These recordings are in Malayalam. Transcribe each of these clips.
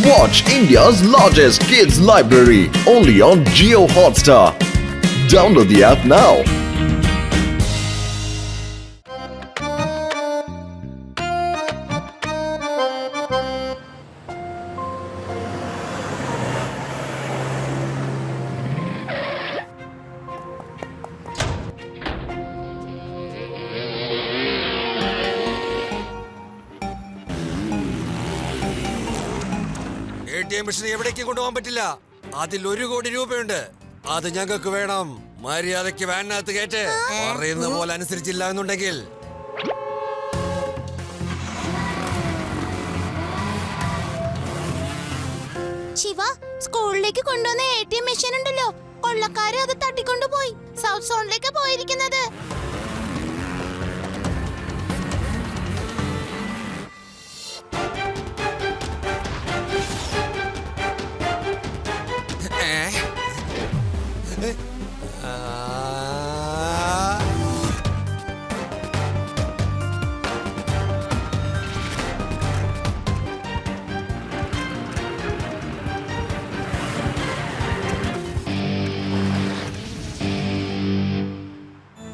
Watch India's largest kids library only on Jio Hotstar. Download the app now. മിഷന് എവിടേക്ക് കൊണ്ടുപോകാൻ പറ്റില്ല. അതിൽ 1 കോടി രൂപയുണ്ട്. അത് ഞങ്ങൾക്ക് വേണം. മര്യാദയ്ക്ക് വാനിനകത്ത് കയറ്റ്. പറയുന്ന പോലെ അനുസരിച്ചില്ല എന്നുണ്ടെങ്കിൽ ശിവ, സ്കൂളിലേക്ക് കൊണ്ടുവന്ന ATM മെഷീൻ ഉണ്ടല്ലോ, കൊള്ളക്കാര് അത് തട്ടിക്കൊണ്ടുപോയി. സൗത്ത് സോണിലേക്ക് പോയിരിക്കുന്നത്.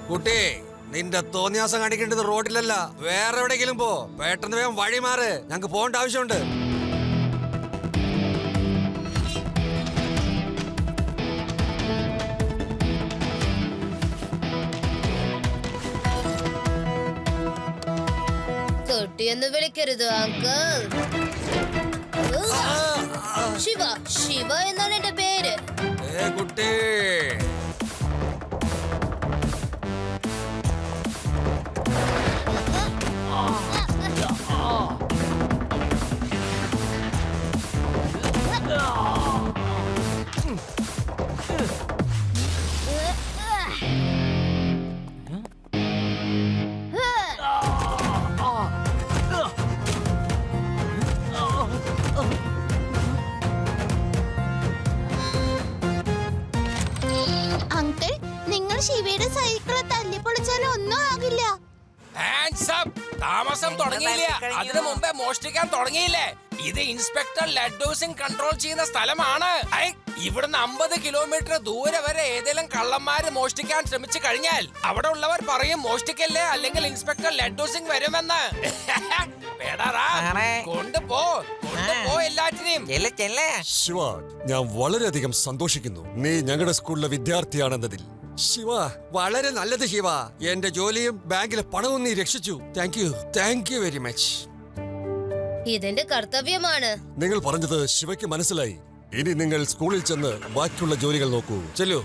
കുട്ടി, നിന്റെ തോന്നിയാസം കാണിക്കേണ്ടത് റോഡിലല്ല, വേറെ എവിടെയെങ്കിലും പോ. പെട്ടെന്ന് വേഗം വഴി മാറ്. ഞങ്ങൾക്ക് പോകേണ്ട ആവശ്യമുണ്ട്. തൊട്ടിയൊന്നും വിളിക്കരുത് അങ്കിൾ. ശിവ, ശിവ എന്നാണ് എന്റെ പേര്. കുട്ടി, അങ്കിൾ, നിങ്ങൾ ശിവയുടെ സൈക്കിള് തല്ലിപ്പൊളിച്ചാലും ഒന്നും ആകില്ല. താമസം തുടങ്ങിയില്ല, അതിനു മുമ്പേ മോഷ്ടിക്കാൻ തുടങ്ങിയില്ലേ? ഇത് ഇൻസ്പെക്ടർ ലഡ്ഡു സിംഗ് കൺട്രോൾ ചെയ്യുന്ന സ്ഥലമാണ്. ഇവിടുന്ന് 50 കിലോമീറ്റർ ദൂരെ വരെ ഏതെങ്കിലും കള്ളന്മാര് മോഷ്ടിക്കാൻ ശ്രമിച്ചു കഴിഞ്ഞാൽ അവിടെ ഉള്ളവർ പറയും മോഷ്ടിക്കല്ലേ, അല്ലെങ്കിൽ ഇൻസ്പെക്ടർ ലഡ്ഡു സിംഗ് വരുമെന്ന്. കൊണ്ടുപോ എല്ലാറ്റിനെയും. ശിവ, ഞാൻ വളരെയധികം സന്തോഷിക്കുന്നു നീ ഞങ്ങളുടെ സ്കൂളിലെ വിദ്യാർത്ഥിയാണെന്നതിൽ. ശിവ, വളരെ നല്ലത് ശിവ. എന്റെ ജോലിയും ബാങ്കിലെ പണവും നീ രക്ഷിച്ചു. Thank you very much. ഇതെന്റെ കർത്തവ്യമാണ്. നിങ്ങൾ പറഞ്ഞത് ശിവയ്ക്ക് മനസ്സിലായി. ഇനി നിങ്ങൾ സ്കൂളിൽ ചെന്ന് ബാക്കിയുള്ള ജോലികൾ നോക്കൂ. ചെല്ലു.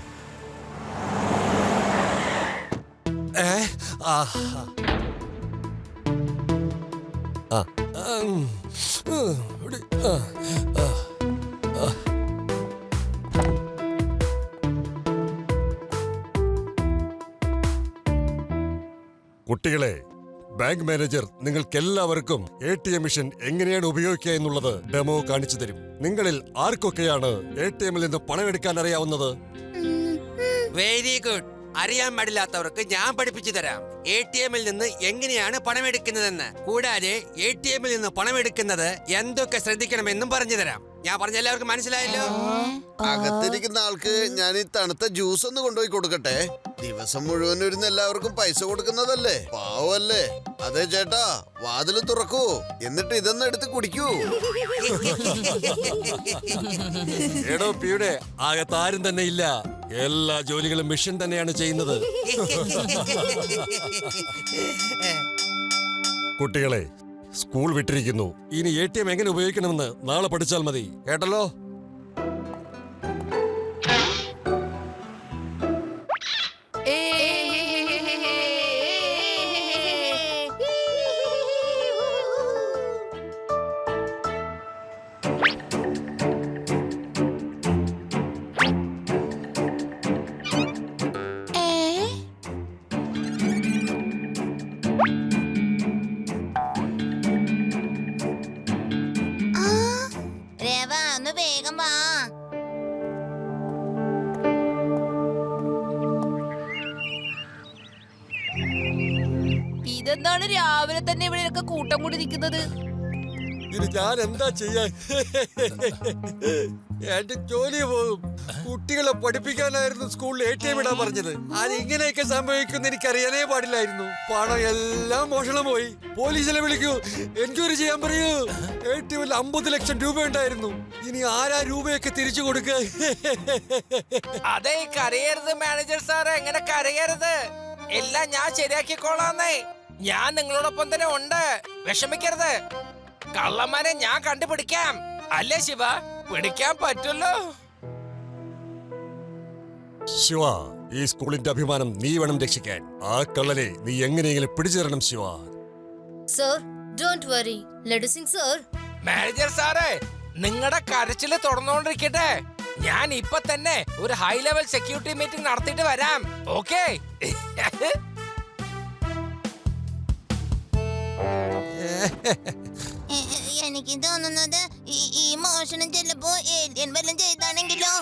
കുട്ടികളെ, ബാങ്ക് മാനേജർ നിങ്ങൾക്ക് എല്ലാവർക്കും ATM മെഷീൻ എങ്ങനെയാണ് ഉപയോഗിക്കുക എന്നുള്ളത് ഡെമോ കാണിച്ചു തരും. നിങ്ങളിൽ ആർക്കൊക്കെയാണ് ATMൽ നിന്ന് പണം എടുക്കാൻ അറിയാവുന്നത്? Very good. അറിയാൻ പാടില്ലാത്തവർക്ക് ഞാൻ പഠിപ്പിച്ചു തരാം. ATMൽ നിന്ന് എങ്ങനെയാണ് പണമെടുക്കുന്നതെന്ന്, കൂടാതെ ATMൽ നിന്ന് പണമെടുക്കുന്നത് എന്തൊക്കെ ശ്രദ്ധിക്കണമെന്നും പറഞ്ഞു തരാം. ഞാൻ പറഞ്ഞ എല്ലാവർക്കും മനസ്സിലായല്ലോ? അകത്തിരിക്കുന്ന ആൾക്ക് ഞാൻ ഈ തണുത്ത ജ്യൂസ് ഒന്ന് കൊണ്ടുപോയി കൊടുക്കട്ടെ. ദിവസം മുഴുവൻ ഇരുന്ന് എല്ലാവർക്കും പൈസ കൊടുക്കുന്നതല്ലേ, പാവല്ലേ. അതെ ചേട്ടാ, വാതില് തുറക്കൂ, എന്നിട്ട് ഇതൊന്നും എടുത്ത് കുടിക്കൂ. എടോ പിയുടെ അകത്താരും തന്നെ ഇല്ല. എല്ലാ ജോലികളും മെഷീൻ തന്നെയാണ് ചെയ്യുന്നത്. കുട്ടികളെ, സ്കൂൾ വിട്ടിരിക്കുന്നു. ഇനി ATM എങ്ങനെ ഉപയോഗിക്കണമെന്ന് നാളെ പഠിച്ചാൽ മതി. കേട്ടല്ലോ? ഇതെന്താണ് രാവിലെ തന്നെ ഇവിടെയൊക്കെ കൂട്ടം കൂടി നിൽക്കുന്നത്? ഇനി ഞാൻ എന്താ ചെയ്യാ? എന്റെ ജോലി പോകും. കുട്ടികളെ പഠിപ്പിക്കാനായിരുന്നു സ്കൂളിൽ ATM ഇടാൻ പറഞ്ഞത്. അത് ഇങ്ങനെയൊക്കെ സംഭവിക്കുമെന്ന് എനിക്ക് അറിയാനേ പാടില്ലായിരുന്നു. പണം എല്ലാം മോഷണം പോയി. പോലീസിനെ വിളിക്കൂ, എൻക്വയറി ചെയ്യാൻ പറയൂ. ATMൽ 50 ലക്ഷം രൂപ ഉണ്ടായിരുന്നു. ഇനി ആരാ രൂപയൊക്കെ തിരിച്ചു കൊടുക്കുക? അതെ, കരയരുത് മാനേജർ സാറ്, എങ്ങനെ കരയരുത്. എല്ലാം ഞാൻ ശരിയാക്കിക്കോളാന്നേ. ഞാൻ നിങ്ങളോടൊപ്പം തന്നെ ഉണ്ട്, വിഷമിക്കരുത്. കള്ളന്മാരെ ഞാൻ കണ്ടുപിടിക്കാം. അല്ലേ ശിവ? പിടിക്കാൻ പറ്റുമല്ലോ. ശിവ, ഈ സ്കൂളിന്റെ അഭിമാനം നീ വേണം രക്ഷിക്കാൻ. ആ കള്ളനെ നീ എങ്ങനെയെങ്കിലും പിടിച്ചു തരണം Shiva. Sir, don't worry. Laddu Singh sir. Manager സാറേ, നിങ്ങളുടെ കരച്ചില് തുടർന്നുകൊണ്ടിരിക്കട്ടെ. ഞാൻ ഇപ്പൊ തന്നെ ഒരു ഹൈ ലെവൽ സെക്യൂരിറ്റി മീറ്റിംഗ് നടത്തിയിട്ട് വരാം. ഓക്കേ? എനിക്ക് തോന്നുന്നത് ഈ മോഷണം ചിലപ്പോ ഏലിയൻ വല്ലതും ചെയ്താണെങ്കിലോ.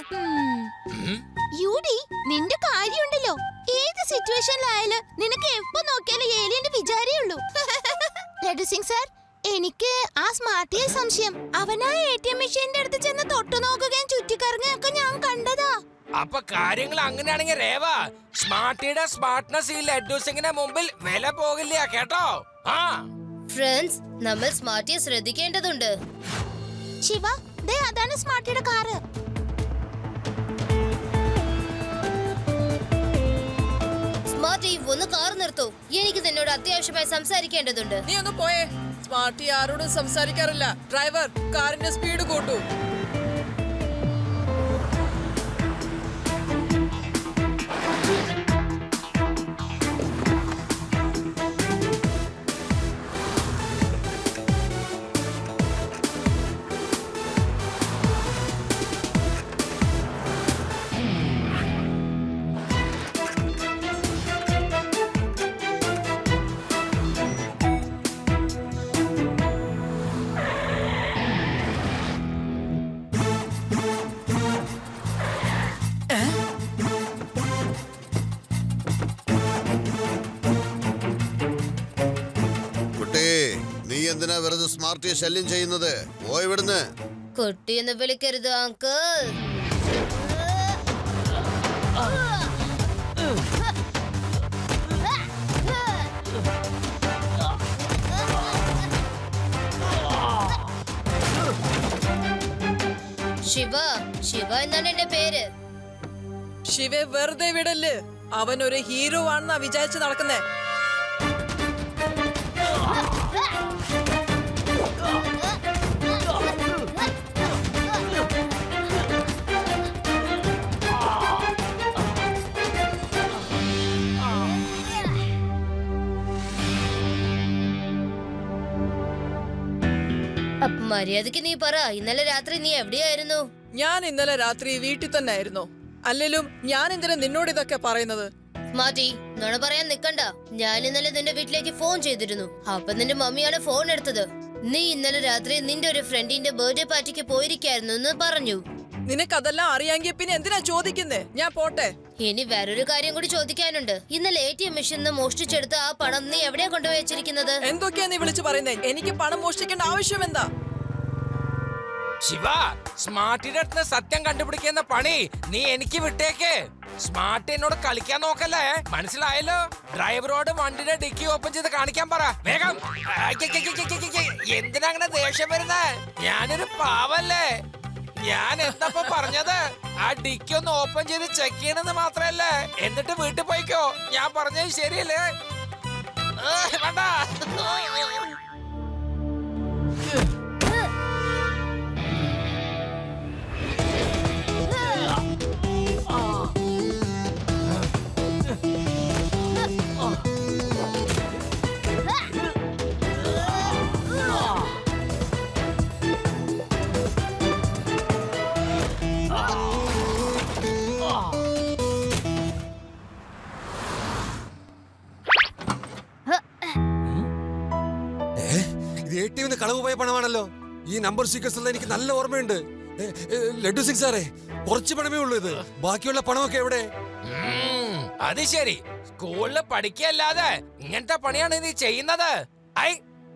യൂഡി, നിന്റെ കാര്യമുണ്ടല്ലോ. ഏത് സിറ്റുവേഷനിലായാലും നിനക്ക് എപ്പോ നോക്കിയാലും ഏലിയന്റെ വിചാരേ ഉള്ളൂ. ലഡു സിംഗ് സാർ, എനിക്ക് ആ സ്മാർട്ടിയെ സംശയം. അവനാ ATM മെഷീന്റെ അടുത്ത് ചെന്ന് തൊട്ടു നോക്കുകയും ചുറ്റിക്കറങ്ങുകയൊക്കെ ഞാൻ കണ്ടതാ. അപ്പൊ കാര്യങ്ങൾ അങ്ങനെയാണെങ്കിൽ രേവ, സ്മാർട്ടിയുടെ സ്മാർട്ട്നെസ് ഈ ലഡ്ഡു സിംഗിന്റെ മുമ്പിൽ വില പോകില്ല കേട്ടോ. ആ ഫ്രണ്ട്സ്, നമ്മൾ സ്മാർട്ടിയെ ശ്രദ്ധിക്കേണ്ടതുണ്ട്. ശിവ, ദേ അതാണ് സ്മാർട്ടിയുടെ കാറ്. സ്മാർട്ടി, ഒന്ന് കാർ നിർത്തൂ. എനിക്ക് നിന്നോട് അത്യാവശ്യമായി സംസാരിക്കേണ്ടതുണ്ട്. നീ ഒന്ന് പോയേ. സ്മാർട്ടി ആരോടും സംസാരിക്കാറില്ല. ഡ്രൈവർ, കാറിന്റെ സ്പീഡ് കൂട്ടൂ. കുട്ടി, നീ എന്തിനാ വെറുതെ സ്മാർട്ടിയെ ശല്യം ചെയ്യുന്നത്? പോയി ഇവിടുന്ന്. കുട്ടി എന്ന് വിളിക്കരുത് അങ്കിൾ. ശിവ, ശിവ എന്നാണ് എന്റെ പേര്. ശിവെ വെറുതെ വിടല്. അവൻ ഒരു ഹീറോ ആണെന്നാ വിചാരിച്ച് നടക്കുന്നേ. മര്യാദക്ക് നീ പറ, ഇന്നലെ രാത്രി നീ എവിടെയായിരുന്നു? ഞാൻ ഇന്നലെ രാത്രി വീട്ടിൽ തന്നെ ആയിരുന്നു. അല്ലെങ്കിലും ഞാൻ എന്തിനാ നിന്നോട് ഇതൊക്കെ പറയുന്നത്? സ്മാർട്ടി, നുണ പറയാൻ നിക്കണ്ട. ഞാൻ ഇന്നലെ നിന്റെ വീട്ടിലേക്ക് ഫോൺ ചെയ്തിരുന്നു. അപ്പൊ നിന്റെ മമ്മിയാണ് ഫോൺ എടുത്തത്. നീ ഇന്നലെ രാത്രി നിന്റെ ഒരു ഫ്രണ്ടിന്റെ ബർത്ത്ഡേ പാർട്ടിക്ക് പോയിരിക്കായിരുന്നു എന്ന് പറഞ്ഞു. നിനക്കതെല്ലാം അറിയാമെങ്കിൽ പിന്നെ എന്തിനാ ചോദിക്കുന്നേ? ഞാൻ പോട്ടെ. ഇനി വേറൊരു കാര്യം കൂടി ചോദിക്കാനുണ്ട്. ഇന്നലെ ATM മെഷീനിൽ മോഷ്ടിച്ചെടുത്ത ആ പണം നീ എവിടെയാ കൊണ്ടുപോയി വെച്ചിരിക്കുന്നത്? എന്തൊക്കെയാ നീ വിളിച്ചു പറയുന്നേ? എനിക്ക് പണം മോഷ്ടിക്കേണ്ട ആവശ്യം എന്താ? ശിവ, സ്മാർട്ടിന്റെ അടുത്ത് സത്യം കണ്ടുപിടിക്കുന്ന പണി നീ എനിക്ക് വിട്ടേക്ക്. സ്മാർട്ട് എന്നോട് കളിക്കാൻ നോക്കല്ലേ, മനസ്സിലായല്ലോ? ഡ്രൈവറോട് വണ്ടിയുടെ ഡിക്കി ഓപ്പൺ ചെയ്ത് കാണിക്കാൻ പറ വേഗം. എന്തിനാ അങ്ങനെ ദേഷ്യം വരുന്നേ? ഞാനൊരു പാവല്ലേ. ഞാൻ എന്താ പറഞ്ഞത്? ആ ഡിക്കി ഒന്ന് ഓപ്പൺ ചെയ്ത് ചെക്ക് ചെയ്യണമെന്ന് മാത്രല്ലേ. എന്നിട്ട് വീട്ടിൽ പോയിക്കോ. ഞാൻ പറഞ്ഞത് ശരിയല്ലേ? വേണ്ട. ഇത് ATM കളവ് പോയ പണമാണല്ലോ. ഈ നമ്പർ സീക്വൻസ് എല്ലാം എനിക്ക് നല്ല ഓർമ്മയുണ്ട്. ലഡു സിംഗ് സാറേ, കുറച്ച് പണമേ ഉള്ളൂ. ഇത് ബാക്കിയുള്ള പണമൊക്കെ എവിടെ? അത് ശരി, സ്കൂളില് പഠിക്കല്ലാതെ ഇങ്ങനത്തെ പണിയാണ് നീ ചെയ്യുന്നത്. ഐ,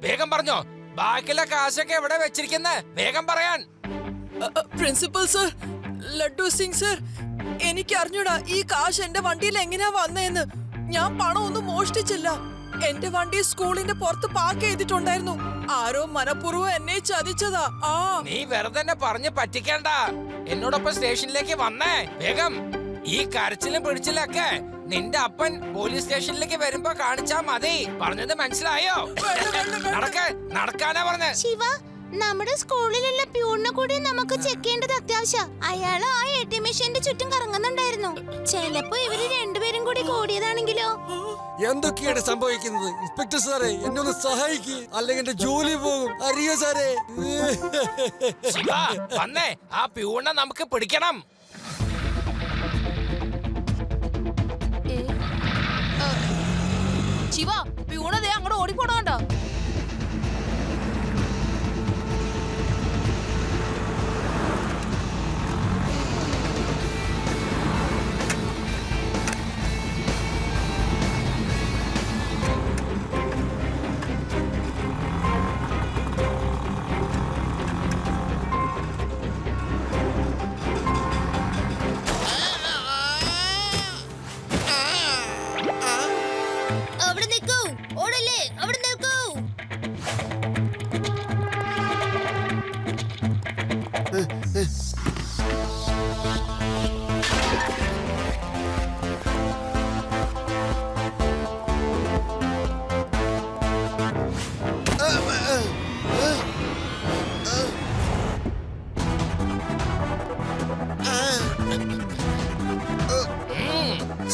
വേഗം പറഞ്ഞോ. ബാക്കിയുള്ള കാശൊക്കെ എവിടെ വെച്ചിരിക്കുന്നെ? വേഗം പറയാൻ. Principal sir, laddu Singh sir, എനിക്ക് അറിഞ്ഞൂടാ ഈ കാശ് എന്റെ വണ്ടിയിൽ എങ്ങനെയാ വന്നേന്ന്. ഞാൻ പണം ഒന്നും മോഷ്ടിച്ചില്ല. എന്റെ വണ്ടി സ്കൂളിന്റെ പുറത്ത് പാർക്ക് ചെയ്തിട്ടുണ്ടായിരുന്നു. ആരോ മനഃപൂർവ്വം എന്നെ ചതിച്ചതാ. നീ വെറുതെ എന്നെ പറഞ്ഞ് പറ്റിക്കണ്ട. എന്നോടൊപ്പം സ്റ്റേഷനിലേക്ക് വന്നേ വേഗം. ഈ കരച്ചിലും പിടിച്ചിലൊക്കെ നിന്റെ അപ്പൻ പോലീസ് സ്റ്റേഷനിലേക്ക് വരുമ്പോ കാണിച്ചാ മതി. പറഞ്ഞത് മനസ്സിലായോ? നടക്കാനാ പറഞ്ഞേ. ശിവ, നമ്മുടെ സ്കൂളിലുള്ള പ്യൂണിനെ കൂടി നമുക്ക് ചെക്ക് ചെയ്യേണ്ടത് അത്യാവശ്യ. അയാള് ആ ATM മെഷീന്റെ ചുറ്റും കറങ്ങുന്നുണ്ടായിരുന്നു. ചിലപ്പോ ഇവര് രണ്ടുപേരും കൂടി കൂടിയതാണെങ്കിലോ? എന്തൊക്കെയാണ് സംഭവിക്കുന്നത്? ഇൻസ്പെക്ടർ സാറേ, എന്നെ ഒന്ന് സഹായിക്ക്, അല്ലെങ്കിൽ എന്റെ ജോലി പോകും. അറിയോ സാറേ? ശിവ വന്നേ, ആ പ്യൂണിനെ നമുക്ക് പിടിക്കണം. ശിവ, പ്യൂണതേ അങ്ങോട്ട് ഓടിപ്പോണോണ്ട. അവിടെ നിൽക്കൂ, ഓടല്ലേ, അവിടെ നിൽക്കൂ.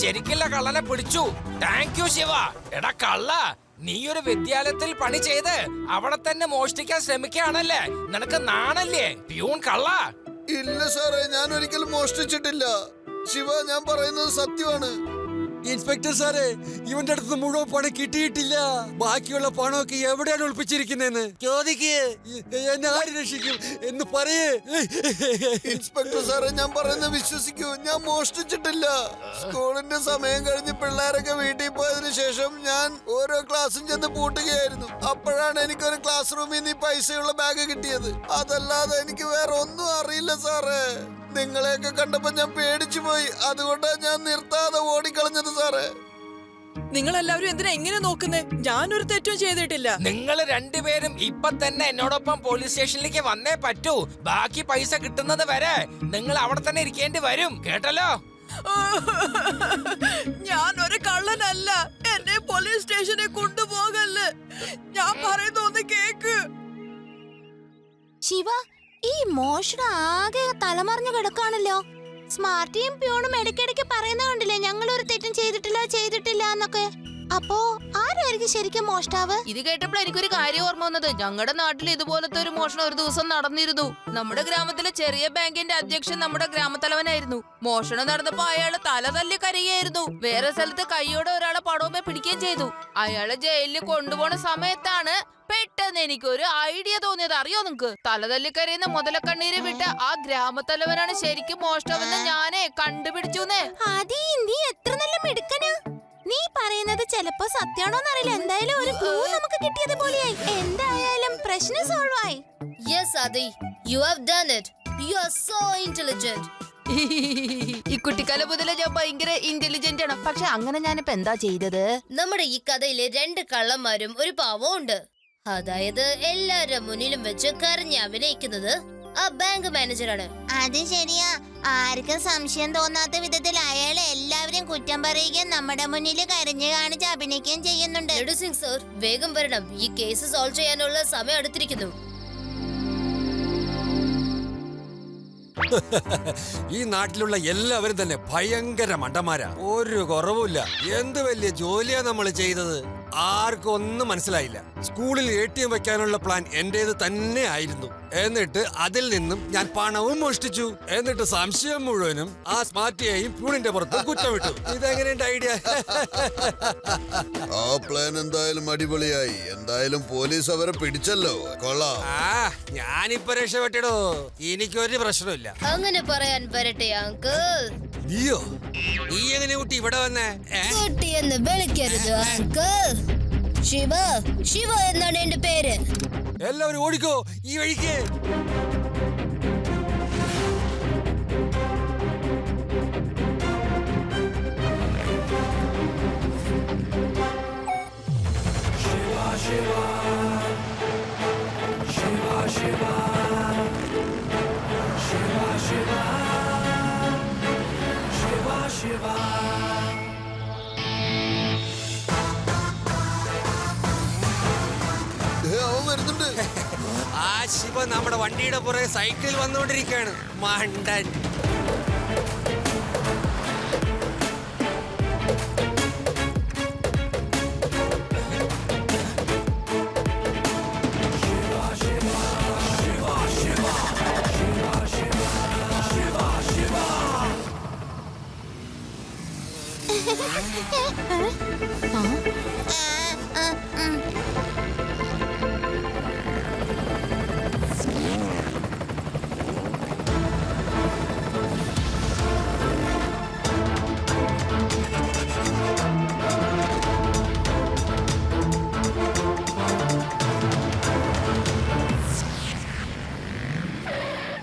ശരിക്കുള്ള കള്ളനെ പിടിച്ചു. Thank you Shiva. എടാ കള്ള, നീ ഒരു വിദ്യാലയത്തിൽ പണി ചെയ്ത് അവിടെ തന്നെ മോഷ്ടിക്കാൻ ശ്രമിക്കുകയാണല്ലേ? നിനക്ക് നാണല്ലേ പ്യൂൺ കള്ള? ഇല്ല സാറേ, ഞാൻ ഒരിക്കലും മോഷ്ടിച്ചിട്ടില്ല. ശിവ, ഞാൻ പറയുന്നത് സത്യമാണ്. ഇൻസ്പെക്ടർ സാറേ, ഇവന്റെ അടുത്ത് മുഴുവൻ പണം കിട്ടിയിട്ടില്ല. ബാക്കിയുള്ള പണമൊക്കെ എവിടെയാണ് ഒളിപ്പിച്ചിരിക്കുന്നതെന്ന് ചോദിക്ക്. എന്നെ ആര് രക്ഷിക്കും എന്ന് പറയേ. ഇൻസ്പെക്ടർ സാറേ, ഞാൻ പറയുന്നത് വിശ്വസിക്കൂ. ഞാൻ മോഷ്ടിച്ചിട്ടില്ല. സ്കൂളിന്റെ സമയം കഴിഞ്ഞ് പിള്ളേരൊക്കെ വീട്ടിൽ പോയതിനു ശേഷം ഞാൻ ഓരോ ക്ലാസ്സും ചെന്ന് പൂട്ടുകയായിരുന്നു. അപ്പോഴാണ് എനിക്കൊരു ക്ലാസ് റൂമിൽ നിന്ന് ഈ പൈസയുള്ള ബാഗ് കിട്ടിയത്. അതല്ലാതെ എനിക്ക് വേറെ ഒന്നും അറിയില്ല സാറേ. നിങ്ങളെയൊക്കെ കണ്ടപ്പോ ഞാൻ പേടിച്ചു പോയി. അതുകൊണ്ടാണ് ഞാൻ നിർത്താതെ ഓടിക്കളഞ്ഞത് സാറേ. നിങ്ങൾ എല്ലാവരും എന്തിനാ എങ്ങനെ നോക്കുന്നേ? ഞാനൊരു തെറ്റും ചെയ്തിട്ടില്ല. നിങ്ങൾ രണ്ടുപേരും ഇപ്പൊ തന്നെ എന്നോടൊപ്പം പോലീസ് സ്റ്റേഷനിലേക്ക് വന്നേ പറ്റൂ. ബാക്കി പൈസ കിട്ടുന്നത് വരെ നിങ്ങൾ അവിടെ തന്നെ ഇരിക്കേണ്ടി വരും, കേട്ടല്ലോ? ഞാൻ ഒരു കള്ളനല്ല. എന്നെ പോലീസ് സ്റ്റേഷനിൽ കൊണ്ടുപോകല്ലേ. ഞാൻ പറയുന്ന ഒന്ന് കേക്ക്. ശിവ, ഈ മോഷണം ആകെ തലമറിഞ്ഞു കിടക്കാണല്ലോ. സ്മാർട്ടിയും പ്യൂണും ഇടയ്ക്കിടയ്ക്ക് പറയുന്ന കണ്ടില്ലേ, ഞങ്ങൾ ഒരു തെറ്റും ചെയ്തിട്ടില്ല എന്നൊക്കെ. അപ്പോ ആരായിരിക്കും ശരിക്കും മോഷ്ടാവ്? ഇത് കേട്ടപ്പോൾ എനിക്കൊരു കാര്യം ഓർമ്മ വന്നത്. ഞങ്ങളുടെ നാട്ടിൽ ഇതുപോലത്തെ ഒരു മോഷണം ഒരു ദിവസം നടന്നിരുന്നു. നമ്മുടെ ഗ്രാമത്തിലെ ചെറിയ ബാങ്കിന്റെ അധ്യക്ഷൻ നമ്മുടെ ഗ്രാമത്തലവനായിരുന്നു. മോഷണം നടന്നപ്പോ അയാള് തല തല്ലി കരയായിരുന്നു. വേറെ സ്ഥലത്ത് കൈയോടെ ഒരാളെ പടവുമേ പിടിക്കുകയും ചെയ്തു. അയാളെ ജയിലിൽ കൊണ്ടുപോണ സമയത്താണ് പെട്ടെന്ന് എനിക്കൊരു ഐഡിയ തോന്നിയത്. അറിയോ നിങ്ങക്ക്? തലതല്ലി കരയുന്ന മുതലക്കണ്ണീര് വിട്ട് ആ ഗ്രാമത്തലവനാണ് ശരിക്കും മോഷ്ടമെന്ന് ഞാനേ കണ്ടുപിടിച്ചുന്നേ. ആദി, നീ എത്ര നല്ല മിടുക്കനാ. നീ പറയുന്നത് ചിലപ്പോ സത്യാണോന്നറിയില്ല. എന്തായാലും ഒരു ക്ലൂ നമുക്ക് കിട്ടിയത് പോലെയായി. എന്തായാലും പ്രശ്നം സോൾവ് ആയി. Yes, Adi, you have done it. You are so intelligent. ഈ കുട്ടിക്കാലം മുതലേ ഞാൻ ഭയങ്കര ഇന്റലിജന്റ് ആണ്. പക്ഷെ അങ്ങനെ ഞാനിപ്പോ എന്താ ചെയ്തത്? നമ്മുടെ ഈ കഥയിലെ രണ്ട് കള്ളന്മാരും ഒരു പാവവും ഉണ്ട്. അതായത് എല്ലാരുടെ മുന്നിലും വെച്ച് കരഞ്ഞ് അഭിനയിക്കുന്നത് ആ ബാങ്ക് മാനേജറാണ്. അത് ശരിയാ. ആർക്കും സംശയം തോന്നാത്ത വിധത്തിൽ അയാൾ എല്ലാവരും കുറ്റം പറയുകയും നമ്മുടെ മുന്നിൽ കരഞ്ഞു കാണിച്ച് അഭിനയിക്കുകയും ചെയ്യുന്നുണ്ട്. ലഡു സിംഗ് സർ, വേഗം വരണം. ഈ കേസ് സോൾവ് ചെയ്യാനുള്ള സമയം അടുത്തിരിക്കുന്നു. ഈ നാട്ടിലുള്ള എല്ലാവരും തന്നെ ഭയങ്കര മണ്ടന്മാരാ. ഒരു കുറവുമില്ല. എന്ത് വലിയ ജോലിയാ നമ്മൾ ചെയ്തത്. ആർക്കും ഒന്നും മനസ്സിലായില്ല. സ്കൂളിൽ ATM വെക്കാനുള്ള പ്ലാൻ എന്റേത് തന്നെ ആയിരുന്നു. എന്നിട്ട് അതിൽ നിന്നും ഞാൻ പണവും മോഷ്ടിച്ചു. എന്നിട്ട് സംശയം മുഴുവനും ആ സ്മാർട്ടിയെയും പ്യൂണിന്റെ പുറത്ത് കുറ്റമിട്ടു. ഇതെങ്ങനെയുണ്ട് ഐഡിയ? ആ പ്ലാൻ എന്തായാലും അടിപൊളിയായി. എന്തായാലും പോലീസ് അവരെ പിടിച്ചല്ലോ. കൊള്ളാം. ഞാനിപ്പോ രക്ഷപ്പെട്ടിടോ. എനിക്കൊരു പ്രശ്നമില്ല. അങ്ങനെ പറയാൻ വരട്ടെ അങ്കിൾ. നീയോ? നീ എങ്ങനെ കുട്ടി ഇവിടെ വന്നേ? കുട്ടി എന്ന് വിളിക്കരുത് അങ്കിൾ. ശിവ എന്നാണ് എന്റെ പേര്. എല്ലാവരും ഓടിക്കോ ഈ വഴിക്ക്. അവൻ വരുന്നുണ്ട്. ആ ശിവ നമ്മുടെ വണ്ടിയുടെ പുറകെ സൈക്കിളിൽ വന്നുകൊണ്ടിരിക്കുകയാണ്. മണ്ടൻ.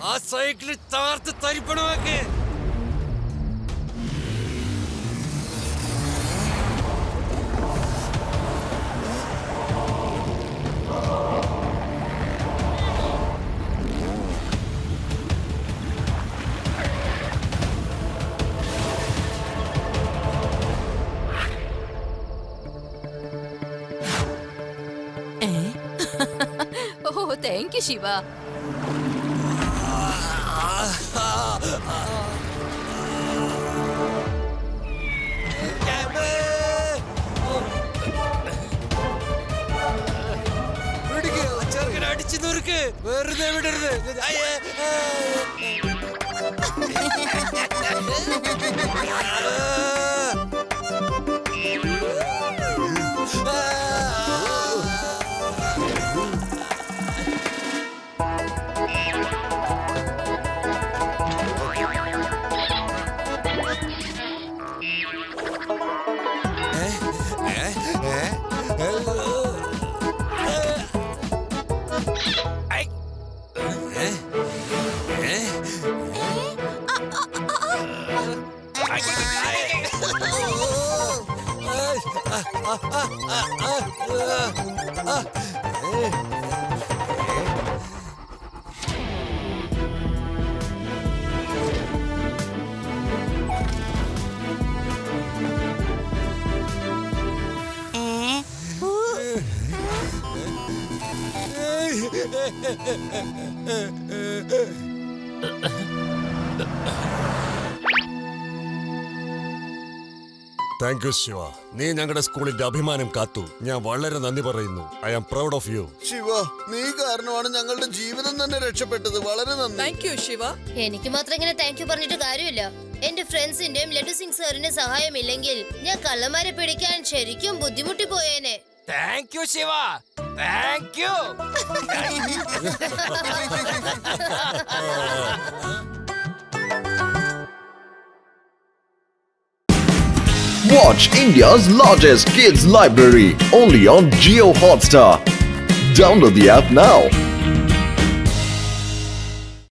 ആ സൈക്കിളിൽ താർത്ത് തരിപ്പണമാക്ക്. ഓ താങ്ക് യു ശിവ. അടിച്ചു നോർക്ക്, വെറുതെ വിടരുത്. Thank you Shiva. നീ ഞങ്ങളുടെ സ്കൂളിന്റെ അഭിമാനം കാത്തു. ഞാൻ വളരെ നന്ദി പറയുന്നു. I am proud of you. Shiva, നീ കാരണമാണ് ഞങ്ങളുടെ ജീവിതം തന്നെ രക്ഷപ്പെട്ടത്. വളരെ നന്ദി. Thank you Shiva. എനിക്ക് മാത്രം ഇങ്ങനെ താങ്ക് യു പറഞ്ഞിട്ട് കാര്യമില്ല. എന്റെ ഫ്രണ്ട്സിന്റെയും ലഡു സിംഗ് സാറിന്റെ സഹായമില്ലെങ്കിൽ ഞാൻ കള്ളന്മാരെ പിടിക്കാൻ ശരിക്കും ബുദ്ധിമുട്ടി പോയേനെ. Thank you Shiva, thank you. Watch India's largest kids library only on Jio Hotstar. Download the app now.